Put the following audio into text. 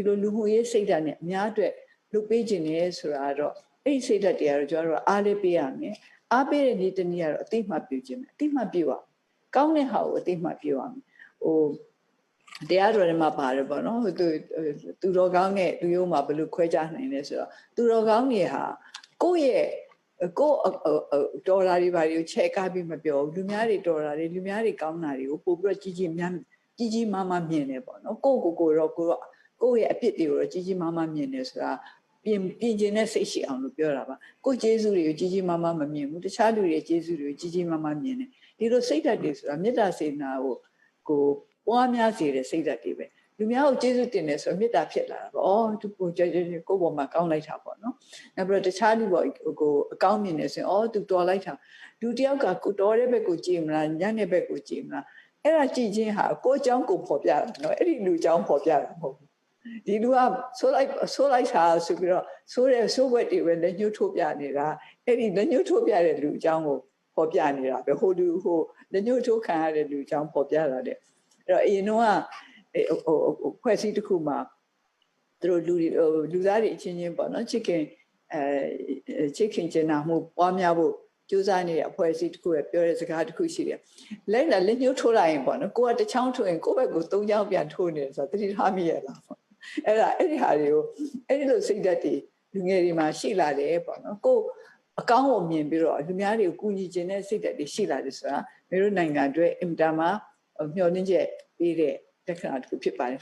လိုလူမှုရေးစိတ်ဓာတ်နဲ့အများအတွက်လုပ်ပေးခြင်းနဲ့ဆိုတာတော့အဲ့ဒီစိတ်ဓာတ်တွေကတော့ကျွန်တော်တို့အားလေးပေးရမယ်အားပေးတဲ့နေ့တစ်နေ့ကတော့အတိအမှတ်ပြုခြင်းပဲအတိအမှတ်ပြုရကောင်းတဲ့ဟာကိုအတိအမှတ်ပြုရမယ်တရားတော်တွေမှာပါတယ်ပေါ့နော်သူတော်ကောင်းနဲ့လူရိုးမှာဘယ်လိုခွဲခြားနိုင်လဲဆိုတော့သူတော်ကောင်းတွေဟာကိုယ့်ရဲ့ကိုတော်တာတွေဘာတွေကိုချဲ့ကားပြီးမပြောဘူးလူများတွေတော်တာတွေလူများတွေကောင်းတာတွေကိုပို့ပြီးတော့ကြီးမားမားမြင်တယ်ပေါ့နော်ကိုယ့်ကိုတော့ကိုယ့်ရဲ့အပြစ်တွေကိုတော့ကြီးမားမားမြင်တယ်ဆိုတာပြင်ကျင်တဲ့စိတ်ရှိအောင်လို့ပြောတာပါကိုယ့်ကျေးဇူးတွေကိုကြီးမားမားမမြင်ဘူးတခြားလူတွေကျေးဇူးတွေကိုကြီးမားမားမြင်တယ်ဒီလိုစိတ်ဓာတ်တွေဆိုတာမေတ္တာစေတနာကိုပွားများစေတဲ့စိတ်ဓာတ်တွေပဲလူများကိုကျေးဇူးတင်တယ်ဆိုတော့မေတ္တာဖြစ်လာတာပေါ့သူကိုကြွကိုယ့်ဘောမှာကောင်းလိုက်တာပေါ့နော်နောက်ပြီးတော့တခြားလူပေါ်ကိုအကောင်းမြင်နေဆိုရင်သူတော်လိုက်တာလူတယောက်ကကိုတော်တဲ့ဘက်ကိုကြည်မလားညံ့တဲ့ဘက်ကိုကြည်မလားအဲ့ဒါကြည်ချင်းဟာကိုယ်အကြောင်းကိုဖော်ပြတာနော်အဲ့ဒီလူအကြောင်းဖော်ပြတာမဟုတ်ဘူးဒီလူကဆိုးလိုက်တာဆိုပြီးတော့ဆိုးဘက်တွေပဲလက်ညှိုးထိုးပြနေတာအဲ့ဒီလက်ညှိုးထိုးပြတဲ့လူအကြောင်းကိုဖော်ပြနေတာပဲဟိုလက်ညှိုးထိုးခံရတဲ့လူအကြောင်းဖော်ပြတာတဲ့အဲ့တော့အရင်တော့ဖွဲ့စည်းတစ်ခုမှာသူတို့လူသားတွေအချင်းချင်းပေါ့နော်ချစ်ခင်ကျင်နာမှုပွားများဖို့ကြိုးစားနေတဲ့အဖွဲ့အစည်းတစ်ခုပဲပြောတဲ့စကားတစ်ခုရှိတယ်လက်ညှိုးထိုးလိုက်ရင်ပေါ့နော်ကိုကတစ်ချောင်းထိုးရင်ကိုယ့်ဘက်ကို၃ချောင်းပြန်ထိုးနေတယ်ဆိုတာသတိထားမိရလားပေါ့အဲ့ဒီဟာတွေကိုအဲ့ဒီလိုစိတ်ဓာတ်တွေလူငယ်တွေမှာရှိလာတယ်ပေါ့နော်ကိုအကောင်းကိုမြင်ပြီးတော့လူများတွေကိုကူညီခြင်းတဲ့စိတ်ဓာတ်တွေရှိလာတယ်ဆိုတာမျိုးနိုင်ငံအတွက်အင်တာမှာမျှော်လင့်ချက်ပေးတဲ့လက္ခဏာတစ်ခုဖြစ်ပါတယ်